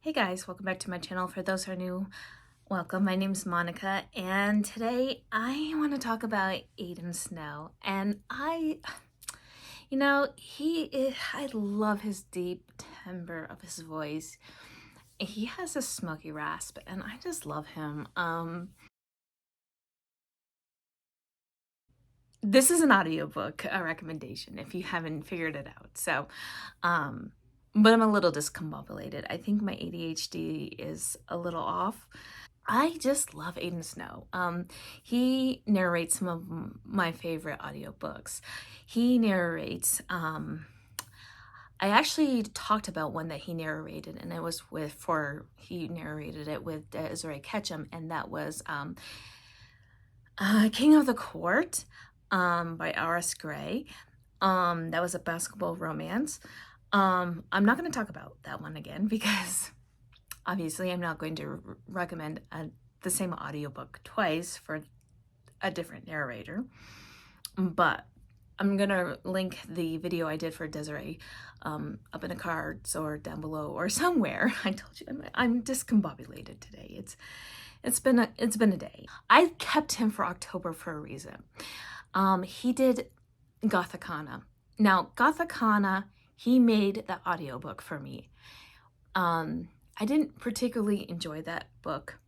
Hey guys, welcome back to my channel. For those who are new, welcome. My name is Monica, and today I want to talk about Aiden Snow. And I love his deep timbre of his voice. He has a smoky rasp, and I just love him. This is an audiobook recommendation if you haven't figured it out. But I'm a little discombobulated. I think my ADHD is a little off. I just love Aiden Snow. He narrates some of my favorite audiobooks. He narrates, I actually talked about one that he narrated, and it was he narrated it with Desiree Ketchum, and that was King of the Court by R.S. Gray. That was a basketball romance. I'm not going to talk about that one again because obviously I'm not going to recommend the same audiobook twice for a different narrator, but I'm gonna link the video I did for Desiree up in the cards or down below or somewhere. I told you I'm discombobulated today. It's been a day. I kept him for October for a reason. He did Gothicana. Now Gothicana, he made the audiobook for me. I didn't particularly enjoy that book,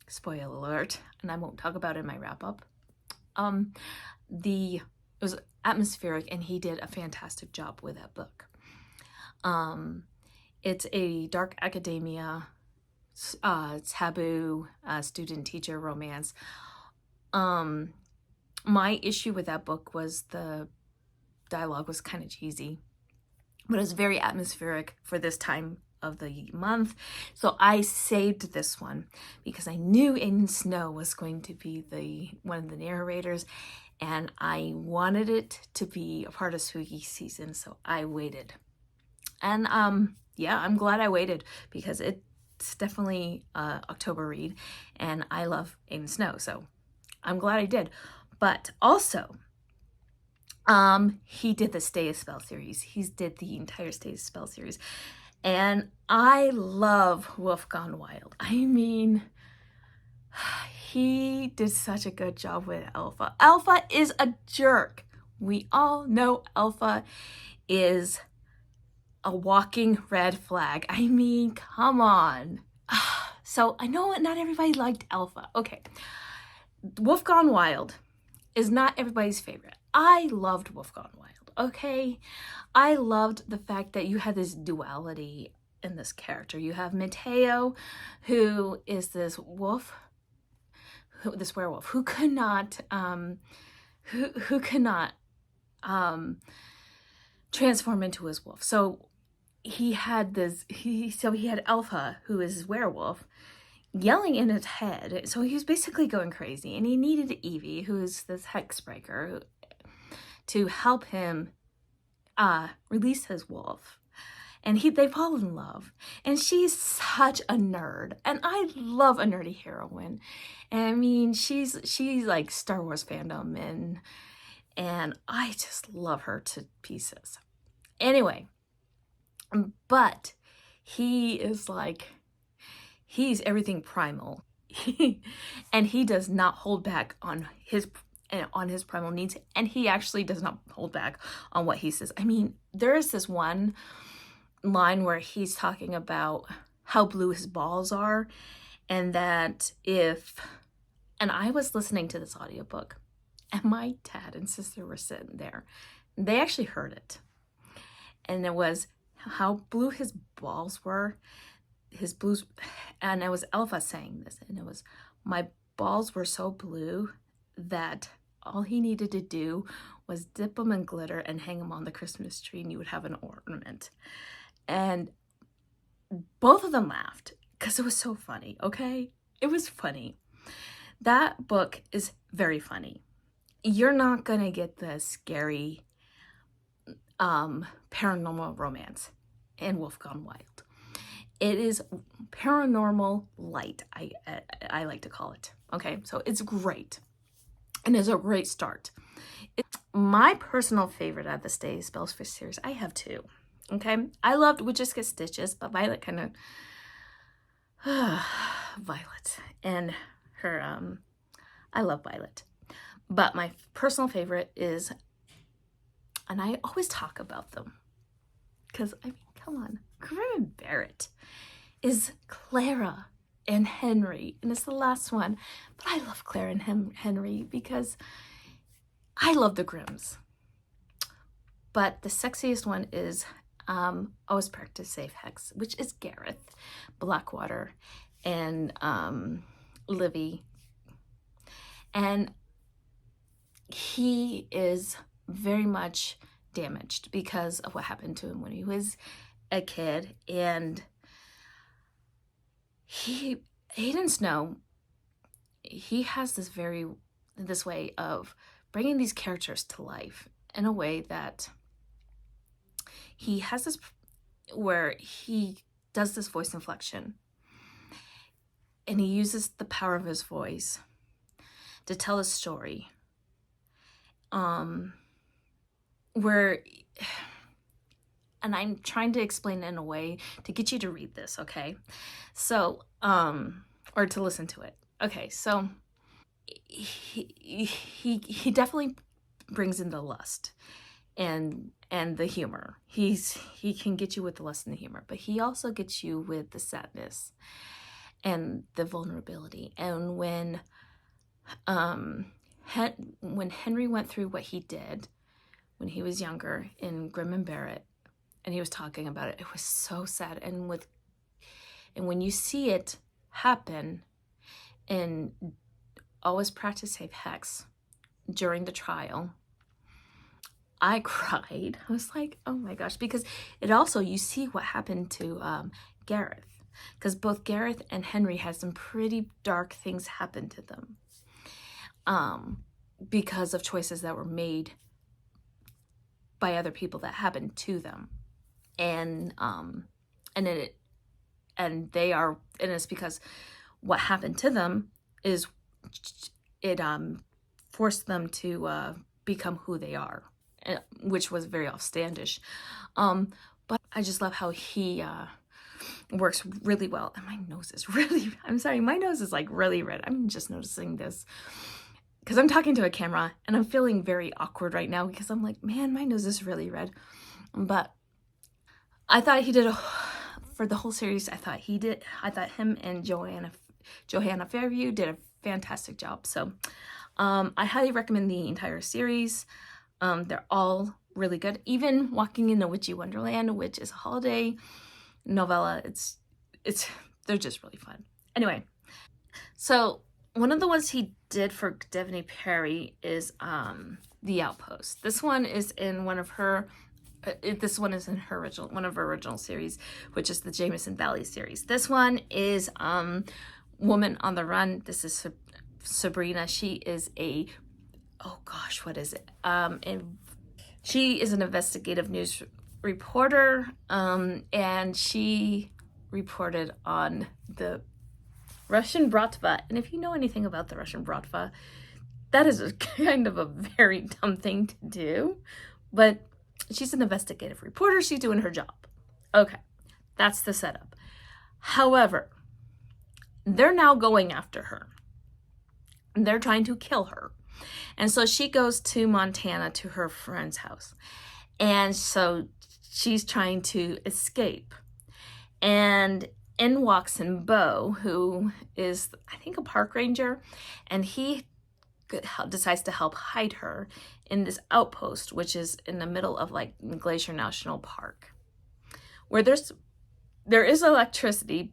spoiler alert, and I won't talk about it in my wrap-up. It was atmospheric, and he did a fantastic job with that book. It's a dark academia, taboo, student-teacher romance. My issue with that book was the dialogue was kind of cheesy, but it was very atmospheric for this time of the month. So I saved this one because I knew Aiden Snow was going to be one of the narrators, and I wanted it to be a part of spooky season, so I waited. And yeah, I'm glad I waited because it's definitely October read, and I love Aiden Snow, so I'm glad I did. But also, he did the Stay a Spell series. He did the entire Stay a Spell series. And I love Wolf Gone Wild. I mean, he did such a good job with Alpha. Alpha is a jerk. We all know Alpha is a walking red flag. I mean, come on. So I know not everybody liked Alpha. Okay. Wolf Gone Wild is not everybody's favorite. I loved Wolf Gone Wild. Okay, I loved the fact that you had this duality in this character. You have Mateo, who is this wolf, this werewolf, who could not, who could not transform into his wolf. So he had he had Alpha, who is his werewolf, yelling in his head. So he was basically going crazy, and he needed Evie, who is this hexbreaker, to help him release his wolf. And they fall in love. And she's such a nerd. And I love a nerdy heroine. And I mean, she's like Star Wars fandom, and I just love her to pieces. Anyway, but he is like, he's everything primal. And he does not hold back on his primal needs, and he actually does not hold back on what he says. I mean, there is this one line where he's talking about how blue his balls are, and that and I was listening to this audiobook, and my dad and sister were sitting there. They actually heard it, and it was how blue his balls were, and it was Alpha saying this, and it was, my balls were so blue that all he needed to do was dip them in glitter and hang them on the Christmas tree, and you would have an ornament. And both of them laughed because it was so funny, okay? It was funny. That book is very funny. You're not gonna get the scary paranormal romance in Wolf Gone Wild. It is paranormal light, I like to call it, okay? So it's great. And it's a great start. My personal favorite of the Stay Spellsfish series, I have two. Okay, I loved Witches Get Stitches, but Violet kind of Violet and her, I love Violet. But my personal favorite is, and I always talk about them, because, I mean, come on, Grim and Barrett is Clara and Henry, and it's the last one. But I love Clara and Henry because I love the Grimms. But the sexiest one is Always Practice Safe Hex, which is Gareth, Blackwater, and Livy. And he is very much damaged because of what happened to him when he was a kid. And Aiden Snow, he has this way of bringing these characters to life in a way that he has this, where he does this voice inflection, and he uses the power of his voice to tell a story, where, and I'm trying to explain it in a way to get you to read this, okay? So, or to listen to it. Okay, so he definitely brings in the lust and the humor. He can get you with the lust and the humor, but he also gets you with the sadness and the vulnerability. And when Henry went through what he did when he was younger in Grim and Barrett, and he was talking about it, it was so sad. And when you see it happen in Always Practice Safe Hex during the trial, I cried. I was like, oh my gosh, because it also, you see what happened to Gareth, because both Gareth and Henry had some pretty dark things happen to them, because of choices that were made by other people that happened to them. And it's because what happened to them is it forced them to become who they are, which was very outlandish. But I just love how he works really well. And my nose is really, I'm sorry, my nose is like really red. I'm just noticing this because I'm talking to a camera and I'm feeling very awkward right now because I'm like, man, my nose is really red. But I thought he did for the whole series. I thought him and Johanna Fairview did a fantastic job. So I highly recommend the entire series. They're all really good. Even Walking in a Witchy Wonderland, which is a holiday novella, they're just really fun. Anyway, so one of the ones he did for Devney Perry is The Outpost. This one is in one of her original series, which is the Jameson Valley series. This one is Woman on the Run. This is Sabrina. She is she is an investigative news reporter, and she reported on the Russian Bratva. And if you know anything about the Russian Bratva, that is kind of a very dumb thing to do. But she's an investigative reporter. She's doing her job. Okay, that's the setup. However, they're now going after her. They're trying to kill her. And so she goes to Montana to her friend's house. And so she's trying to escape. And in walks Bo, who is, I think, a park ranger. And he decides to help hide her in this outpost, which is in the middle of like Glacier National Park, where there is electricity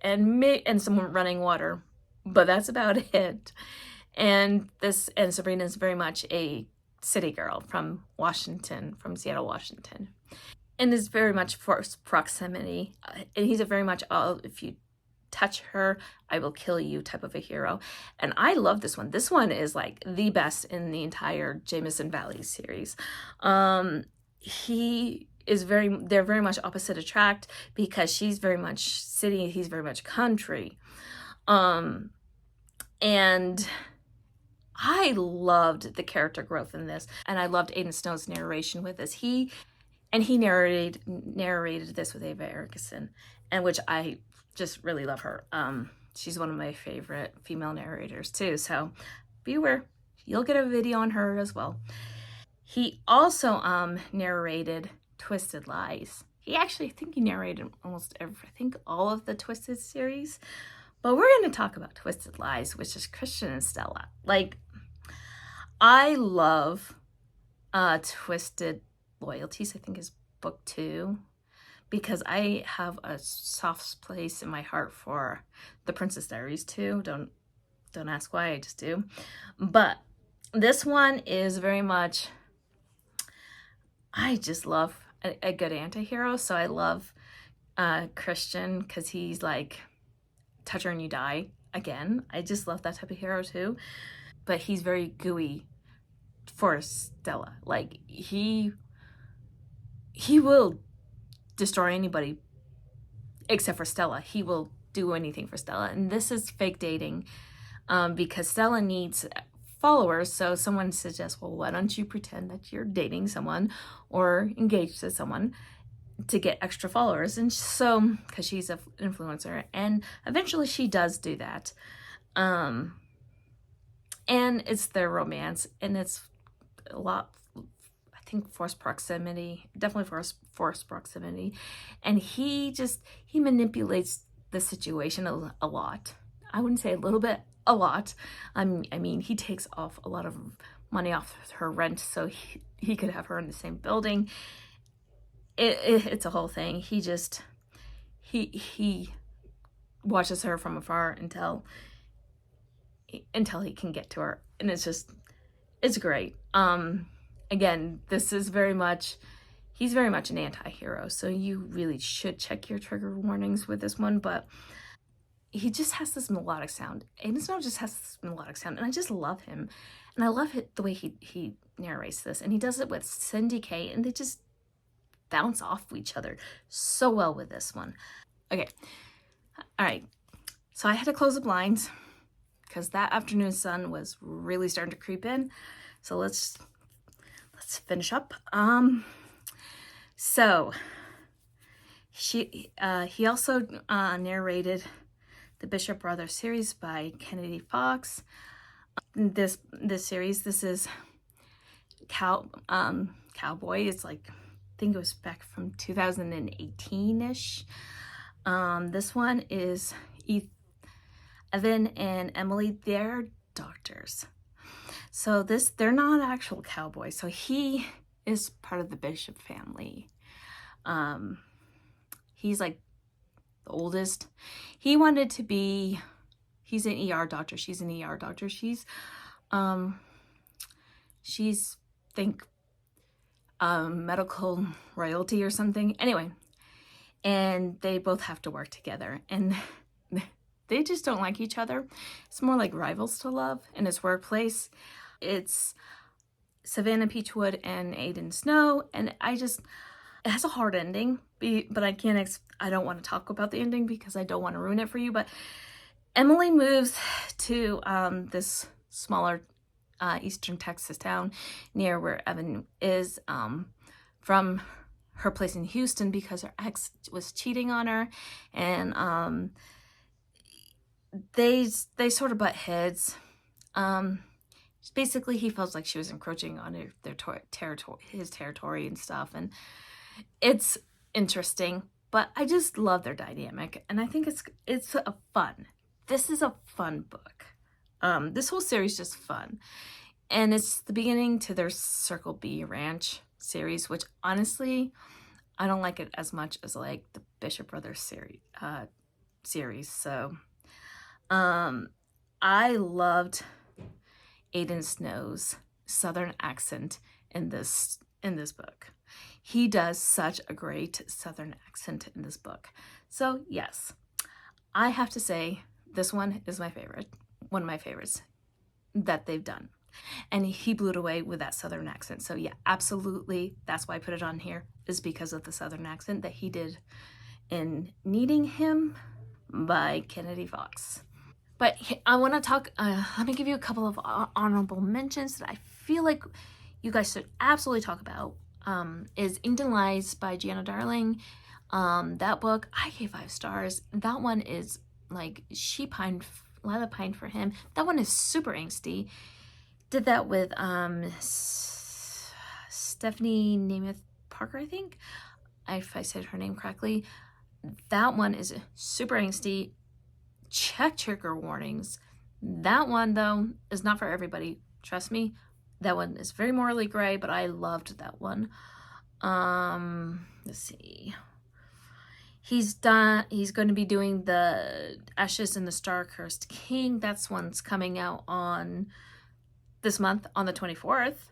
and some running water, but that's about it. And Sabrina is very much a city girl from Seattle, Washington, and is very much for proximity. And he's a very much, if you touch her, I will kill you type of a hero. And I love this one. This one is like the best in the entire Jameson Valley series. They're very much opposite attract because she's very much city, he's very much country. And I loved the character growth in this, and I loved Aiden Snow's narration with this. and he narrated this with Ava Erickson, and which I just really love her. She's one of my favorite female narrators too. So beware, you'll get a video on her as well. He also narrated Twisted Lies. He actually, I think he narrated almost I think all of the Twisted series. But we're going to talk about Twisted Lies, which is Christian and Stella. Like, I love Twisted Loyalties, I think is book 2, because I have a soft place in my heart for the Princess Diaries too. Don't ask why, I just do. But this one is very much, I just love a good anti-hero. So I love Christian because he's like, touch her and you die. Again, I just love that type of hero too. But he's very gooey for Stella. Like, he will destroy anybody except for Stella. He will do anything for Stella. And this is fake dating because Stella needs followers. So someone suggests, well, why don't you pretend that you're dating someone or engaged to someone to get extra followers? And so, because she's an influencer, and eventually she does do that. And it's their romance, and it's a lot, I think, forced proximity, definitely forced proximity. And he manipulates the situation a lot. I wouldn't say a little bit, a lot. I mean, he takes off a lot of money off her rent so he could have her in the same building. It's a whole thing. He watches her from afar until he can get to her, and it's great. Again, this is he's very much an anti-hero, so you really should check your trigger warnings with this one. But he just has this melodic sound. Aiden Snow just has this melodic sound, and I just love him. And I love the way he narrates this, and he does it with Cindy Kay, and they just bounce off each other so well with this one. Okay, all right. So I had to close the blinds because that afternoon sun was really starting to creep in. So let's finish up. So he also narrated the Bishop Brothers series by Kennedy Fox. This series, this is Cowboy. It's like, I think it was back from 2018-ish. This one is Evan and Emily. They're doctors. So they're not actual cowboys. So he is part of the Bishop family. He's like the oldest. He wanted to be, he's an ER doctor. She's an ER doctor. She's think medical royalty or something. Anyway, and they both have to work together, and they just don't like each other. It's more like rivals to love in his workplace. It's Savannah Peachwood and Aiden Snow, and it has a hard ending, but I don't want to talk about the ending because I don't want to ruin it for you. But Emily moves to this smaller eastern Texas town near where Evan is from her place in Houston because her ex was cheating on her, and they sort of butt heads. Basically, he felt like she was encroaching on his territory and stuff, and it's interesting. But I just love their dynamic, and I think it's a fun. This is a fun book. This whole series is just fun, and it's the beginning to their Circle B Ranch series, which honestly, I don't like it as much as like the Bishop Brothers series. So, I loved Aiden Snow's Southern accent in this book. He does such a great Southern accent in this book. So yes, I have to say this one is my favorite, one of my favorites that they've done. And he blew it away with that Southern accent. So yeah, absolutely, that's why I put it on here, is because of the Southern accent that he did in Needing Him by Kennedy Fox. But I want to talk, let me give you a couple of honorable mentions that I feel like you guys should absolutely talk about. is Inked and Lies by Gianna Darling. That book, I gave 5 stars. That one is like, Lila pined for him. That one is super angsty. Did that with Stephanie Nemeth Parker, I think, if I said her name correctly. That one is super angsty. Check trigger warnings. That one, though, is not for everybody. Trust me. That one is very morally gray, but I loved that one. Let's see. He's going to be doing the Ashes in the Star-Cursed King. That's one's coming out on this month on the 24th.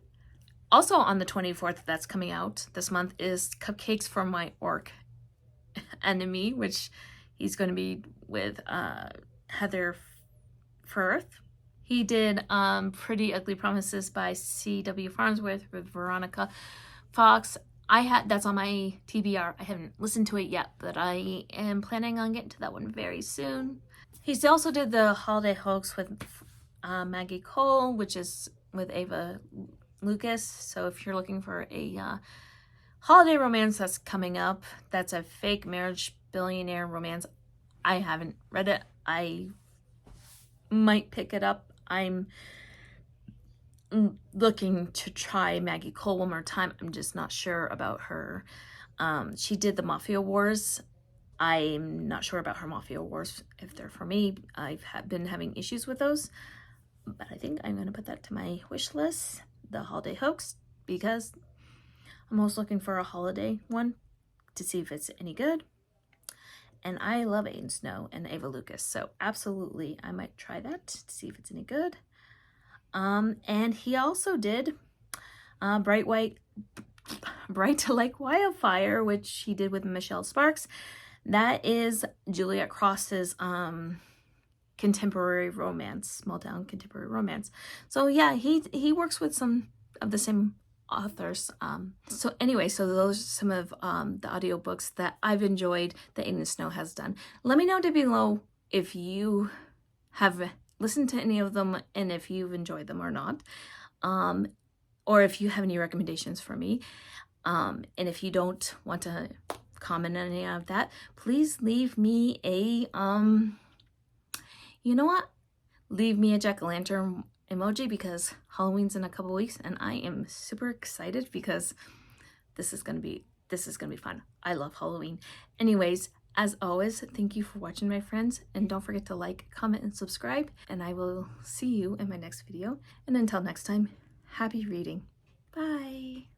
Also on the 24th, that's coming out this month, is Cupcakes for My Orc Enemy, which he's going to be with Heather Firth. He did Pretty Ugly Promises by C.W. Farnsworth with Veronica Fox. That's on my TBR. I haven't listened to it yet, but I am planning on getting to that one very soon. He's also did the Holiday Hoax with Maggie Cole, which is with Ava Lucas. So if you're looking for a holiday romance that's coming up, that's a fake marriage billionaire romance. I haven't read it. I might pick it up. I'm looking to try Maggie Cole one more time. I'm just not sure about her. She did the Mafia Wars. I'm not sure about her Mafia Wars, if they're for me. I've been having issues with those, but I think I'm going to put that to my wish list, the Holiday Hoax, because I'm always looking for a holiday one to see if it's any good. And I love Aiden Snow and Ava Lucas, so absolutely I might try that to see if it's any good. And he also did Bright Like Wildfire, which he did with Michelle Sparks. That is Juliet Cross's contemporary romance, small town contemporary romance. So yeah, he works with some of the same authors. So anyway, so those are some of the audiobooks that I've enjoyed that Aiden Snow has done. Let me know down below if you have listened to any of them and if you've enjoyed them or not, or if you have any recommendations for me. And if you don't want to comment on any of that, please leave me a you know what, leave me a jack-o'-lantern emoji, because Halloween's in a couple weeks and I am super excited because this is gonna be fun. I love Halloween. Anyways, as always, thank you for watching, my friends, and don't forget to like, comment, and subscribe, and I will see you in my next video. And until next time, happy reading. Bye.